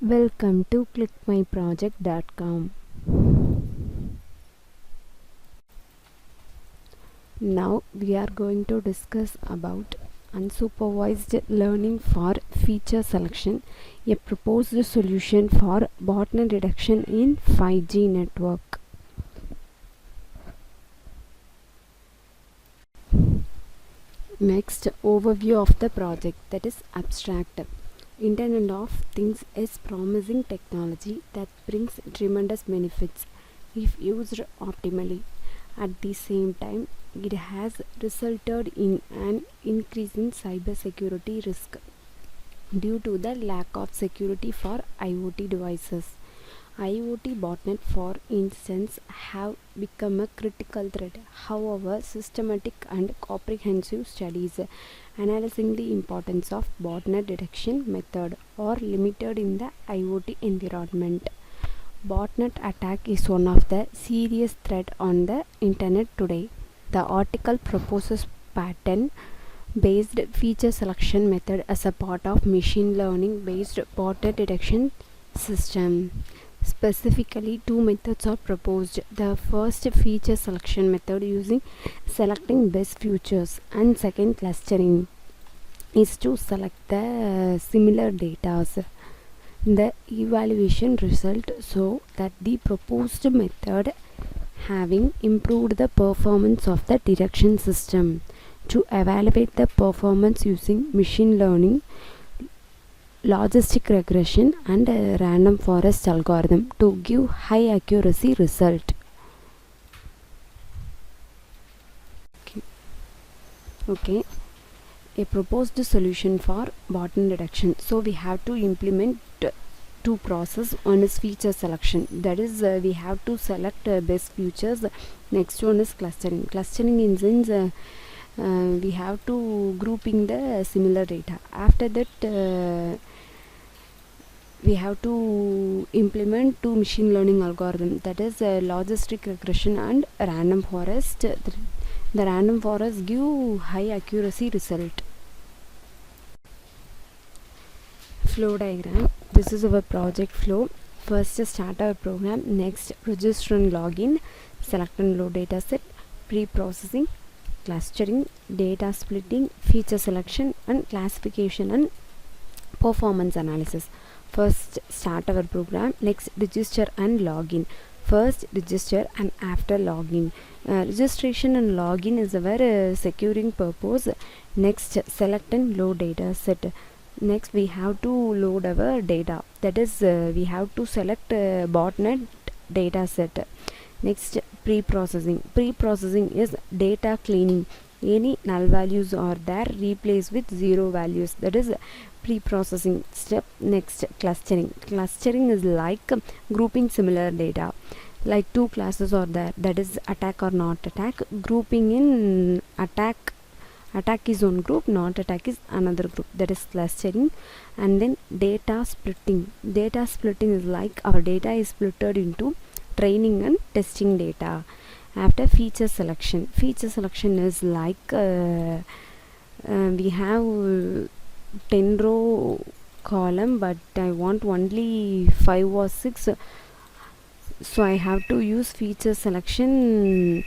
Welcome to ClickMyProject.com. Now we are going to discuss about unsupervised learning for feature selection, a proposed solution for botnet detection in 5G network. Next, overview of the project, that is abstract. Internet of Things is promising technology that brings tremendous benefits if used optimally. At the same time, it has resulted in an increase in cybersecurity risk due to the lack of security for IoT devices. IoT botnet, for instance, have become a critical threat. However, systematic and comprehensive studies analyzing the importance of botnet detection method are limited in the IoT environment. Botnet attack is one of the serious threats on the internet today. The article proposes pattern based feature selection method as a part of machine learning based botnet detection system. Specifically, two methods are proposed. The first, feature selection method using selecting best features, and second, clustering, is to select the similar data. The evaluation result show that the proposed method having improved the performance of the detection system. To evaluate the performance using machine learning, logistic regression and random forest algorithm to give high accuracy result. Okay, a proposed solution for botnet detection. So we have to implement two process. One is feature selection, that is we have to select best features. Next one is clustering. Clustering in sense we have to grouping the similar data. After that we have to implement two machine learning algorithm, that is logistic regression and random forest. The random forest give high accuracy result. Flow diagram. This is our project flow. First, start our program. Next, register and login, select and load dataset, pre-processing, clustering, data splitting, feature selection, and classification and performance analysis. First, start our program. Next, register and login. First, register and after login. Registration and login is our securing purpose. Next, select and load data set. Next, we have to load our data, that is we have to select botnet data set. Next, pre-processing. Pre-processing is data cleaning. Any null values are there, replace with zero values, that is pre-processing step. Next, clustering. Clustering is like grouping similar data, like two classes are there, that is attack or not attack. Grouping in attack is one group, not attack is another group, that is clustering. And then data splitting. Data splitting is like our data is splitted into training and testing data. After feature selection. Feature selection is like we have 10 row column, but I want only 5 or 6, so I have to use feature selection.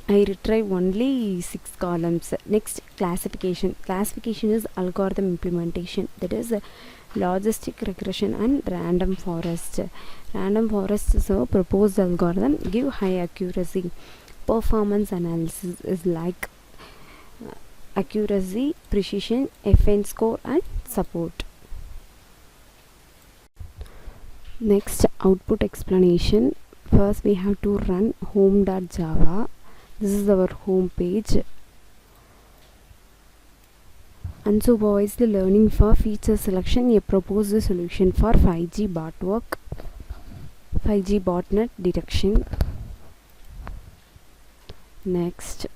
I retrieve only 6 columns. Next, classification. Classification is algorithm implementation, that is logistic regression and random forest. Random forest is a proposed algorithm, give high accuracy. Performance analysis is like accuracy, precision, FN score and support. Next, output explanation. First, we have to run home.java. This is our home page. Unsupervised learning for feature selection, a proposed solution for 5G botnet detection. Next,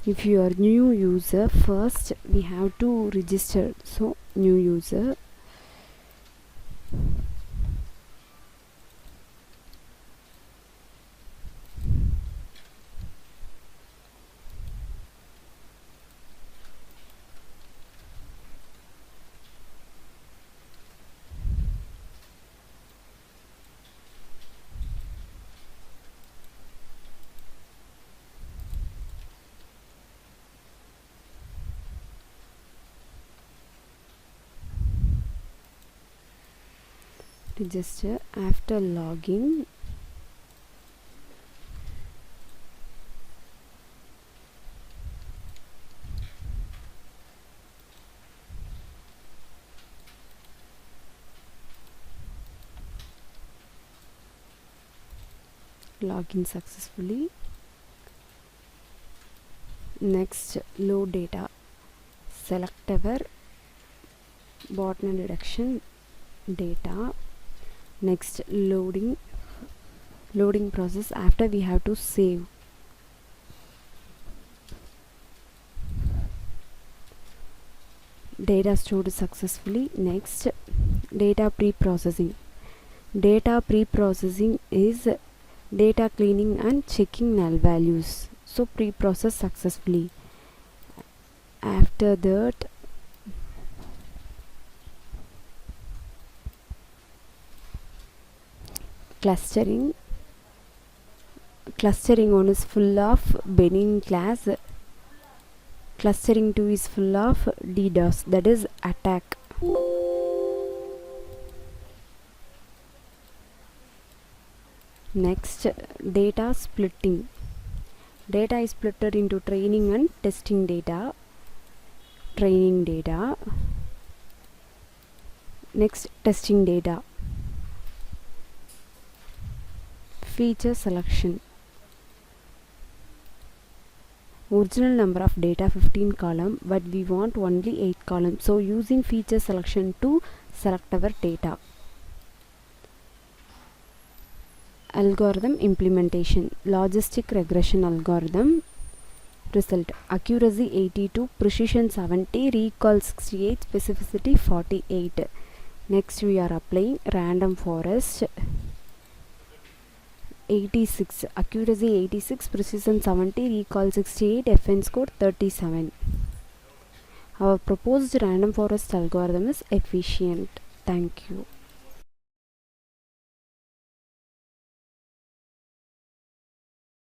if you are new user, first we have to register. So new user. register. After login, login successfully. Next, load data. Select our botnet reduction data. Next, loading process. After we have to save. Data stored successfully. Next, data pre-processing. Data pre-processing is data cleaning and checking null values. So pre-process successfully. After that, clustering. Clustering 1 is full of Benin class. Clustering 2 is full of DDoS, that is attack. Next, data splitting. Data is split into training and testing data. Training data. Next, testing data. Feature selection. Original number of data 15 column, but we want only 8 columns. So using feature selection to select our data. Algorithm implementation. Logistic regression algorithm. Result: accuracy 82, precision 70, recall 68, specificity 48. Next, we are applying random forest. 86, accuracy 86, precision 70, recall 68, FN score 37. Our proposed random forest algorithm is efficient. Thank you.